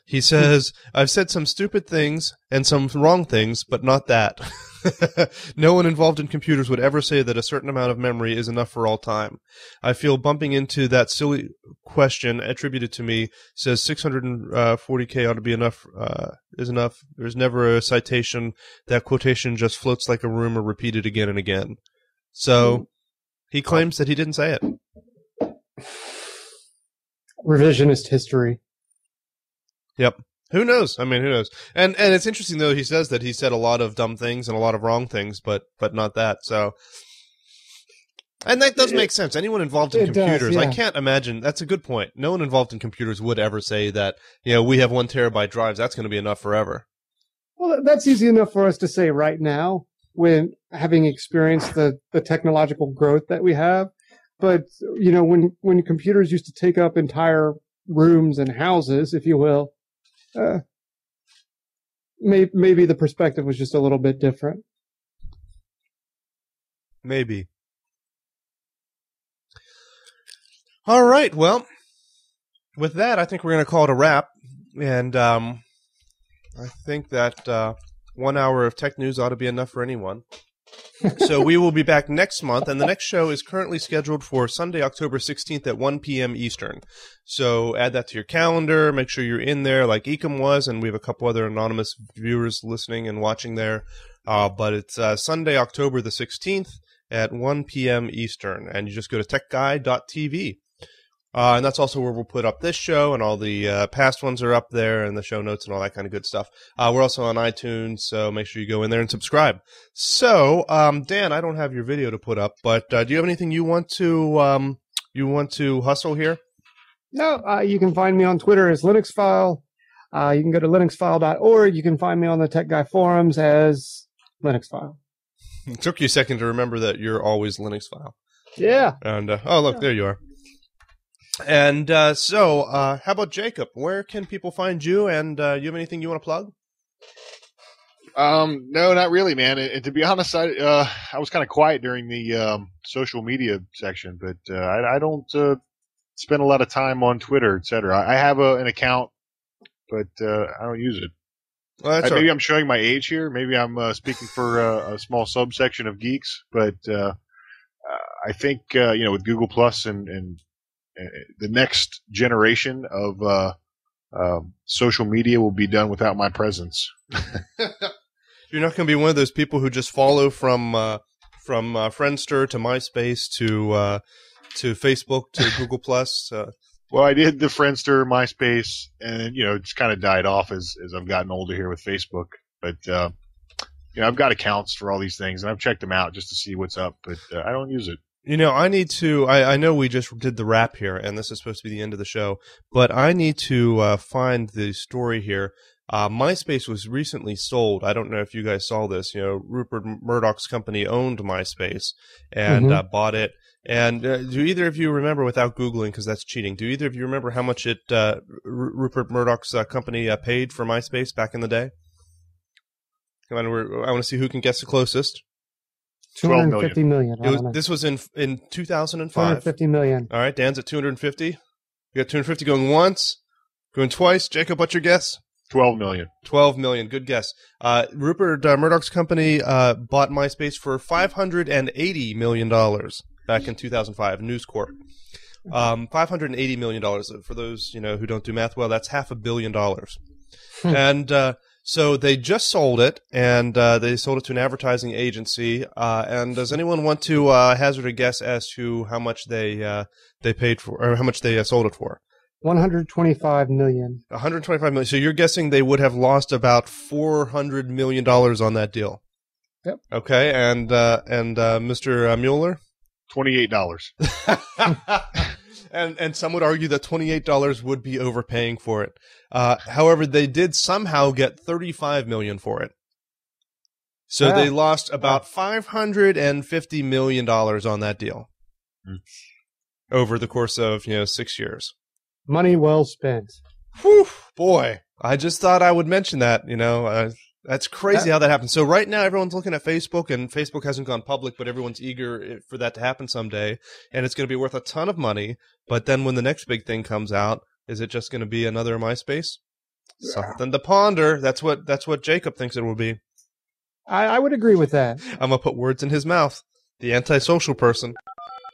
He says, I've said some stupid things and some wrong things, but not that. No one involved in computers would ever say that a certain amount of memory is enough for all time. I feel bumping into that silly question attributed to me says 640K ought to be enough, is enough. There's never a citation. That quotation just floats like a rumor repeated again and again. So he claims that he didn't say it. Revisionist history. Yep. Who knows? I mean, who knows? And it's interesting though. He says that he said a lot of dumb things and a lot of wrong things, but not that. So, and that does make sense. Anyone involved in computers, I can't imagine. That's a good point. No one involved in computers would ever say that. We have 1 terabyte drives. That's going to be enough forever. Well, that's easy enough for us to say right now, when having experienced the technological growth that we have. But when computers used to take up entire rooms and houses, if you will. Maybe the perspective was just a little bit different. Maybe. All right. Well, with that, I think we're going to call it a wrap. And I think that 1 hour of tech news ought to be enough for anyone. So we will be back next month, and the next show is currently scheduled for Sunday, October 16th at 1 p.m. Eastern. So add that to your calendar. Make sure you're in there like Ecom was, and we have a couple other anonymous viewers listening and watching there. But it's Sunday, October the 16th at 1 p.m. Eastern, and you just go to techguy.tv. And that's also where we'll put up this show, and all the past ones are up there, and the show notes and all that kind of good stuff. We're also on iTunes, so make sure you go in there and subscribe. So, Dan, I don't have your video to put up, but do you have anything you want to hustle here? No, you can find me on Twitter as LinuxFile. You can go to linuxfile.org. You can find me on the Tech Guy forums as LinuxFile. It took you a second to remember that you're always LinuxFile. Yeah. And oh, look, there you are. And so, how about Jacob? Where can people find you? And you have anything you want to plug? No, not really, man. And to be honest, I was kind of quiet during the social media section, but I don't spend a lot of time on Twitter, etc. I have an account, but I don't use it. Well, maybe I'm showing my age here. Maybe I'm speaking for a small subsection of geeks, but I think with Google Plus and the next generation of social media will be done without my presence. You're not going to be one of those people who just follow from Friendster to MySpace to Facebook to Google Plus. Well, I did the Friendster, MySpace, and it's kind of died off as I've gotten older here with Facebook. But I've got accounts for all these things, and I've checked them out just to see what's up, but I don't use it. I need to. I know we just did the wrap here, and this is supposed to be the end of the show, but I need to find the story here. MySpace was recently sold. I don't know if you guys saw this. Rupert Murdoch's company owned MySpace and bought it. And do either of you remember, without Googling, because that's cheating, do either of you remember how much Rupert Murdoch's company paid for MySpace back in the day? Come on, I want to see who can guess the closest. 250 million. This was in 2005. 250 million. All right, Dan's at 250. You got 250 going once, going twice. Jacob, what's your guess? 12 million. 12 million. Good guess. Rupert Murdoch's company bought MySpace for $580 million back in 2005. News Corp. $580 million. For those who don't do math well, that's $500 million. And so they just sold it, and they sold it to an advertising agency. And does anyone want to hazard a guess as to how much they paid for, or how much they sold it for? $125 million. $125 million. So you're guessing they would have lost about $400 million on that deal. Yep. Okay, and Mr. Mueller? $28. And some would argue that $28 would be overpaying for it. However, they did somehow get $35 million for it. So they lost about $550 million on that deal over the course of 6 years. Money well spent. Whew, boy, I just thought I would mention that. That's crazy how that happens. So right now, everyone's looking at Facebook, and Facebook hasn't gone public, but everyone's eager for that to happen someday, and it's going to be worth a ton of money. But then when the next big thing comes out, is it just going to be another MySpace? Something to ponder. That's what Jacob thinks it will be. I would agree with that. I'm going to put words in his mouth. The antisocial person.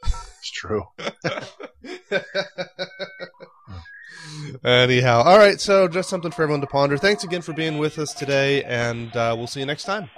It's true. Anyhow, all right, so just something for everyone to ponder. Thanks again for being with us today, and we'll see you next time.